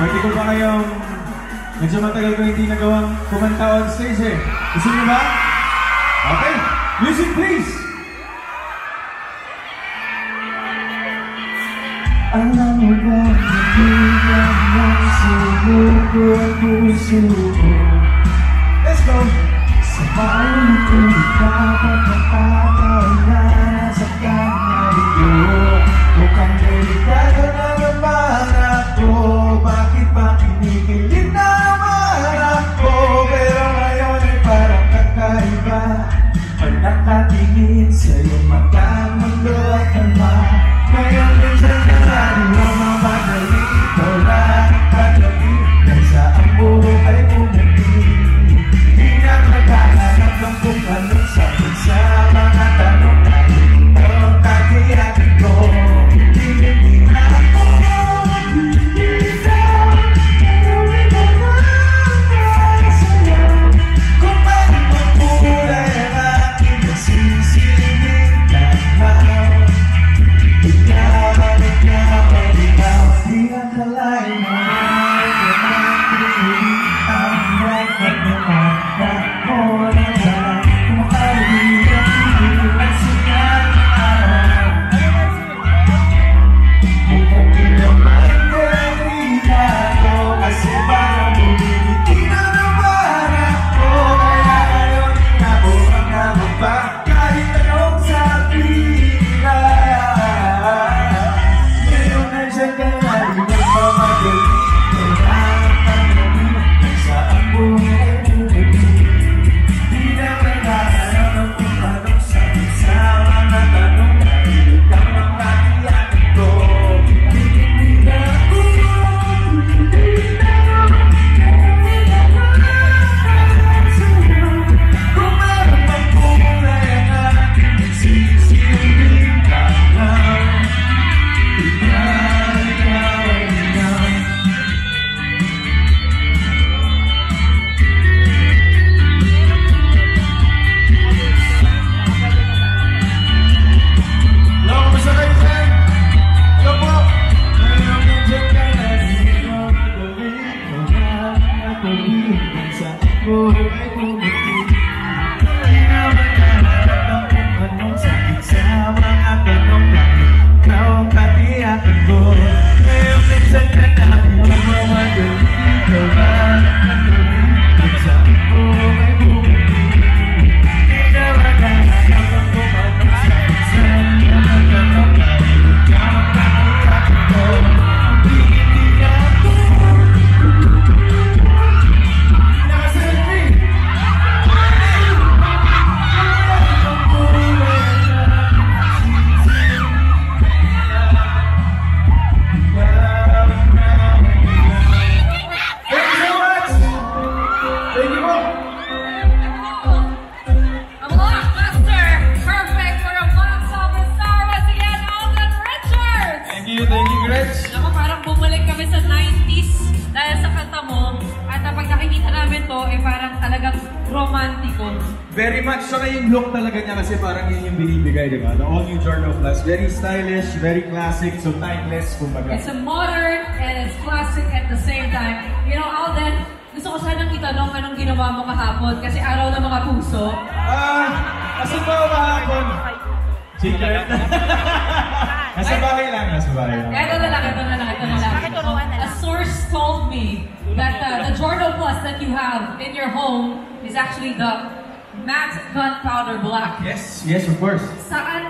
Pwede ko ba kayong medyo matagal ko hindi nagawang kumanta on stage eh. Gusto niyo ba? Okay, music please! Alam mo ba, nagbilang ng sumuko ang puso ko. Let's go! Sa paano kung ikapat ng tataon na nasa kanya ito. Mukhang delikado na naman ako. Bakit ba kinikilig na naman ako? Pero ngayon ay parang kakaiba. Pag nakatingin sa iyong mata, mundo at ama. Ngayon din sa nangyari ang mga magalito na pagdating dahil sa ang buhay bumati. Di na naghahanap lang kung anong sagot sa mga tanong na ito. Kakayanin ko, hindi na ako magbibitaw. Pero may nangyari sa'yo. Kung paano magkulay ang aking nagsisilibing tanaw. Di akalain mo ay naman ang record ng mata ko na lang. Kumakaroon ang sikat ng araw. Mukhang kinaman ko ang rita ko. Kasi parang bumibiti na naman ako. Kaya ngayon inabuhan na mo ba kahit anong sabihin na. Ngayon nandiyan ka na rin ang mamagaling. Kailangan tanongin kung saan buhay bumati. Di na naghahanap kung anong sabi sa mga tanong na ikaw ang katiyakin ko. Hindi na ako magbibitaw. Kaya naghahanap sa'yo. Kung meron bang kulay ang aking nagsisilbing tanaw. Thank you, Gretch. Ako, parang bumalik kami sa 90s dahil sa kanta mo. At pag nakikita namin to, parang talagang romantiko. Very much. So yung look talaga niya kasi parang yun yung binibigay, di ba? The all-new Giorno Plus. Very stylish, very classic, so timeless, kumbaga. It's a modern and it's classic at the same time. You know, Alden, gusto ko sanang itanong anong ginawa mo kahapon kasi araw ng mga puso. Kasi ba kahapon? Secret. Nasa bahay lang. Ito na lang. A source told me that the Giorno Plus that you have in your home is actually the matte gunpowder black. Yes, of course. Saan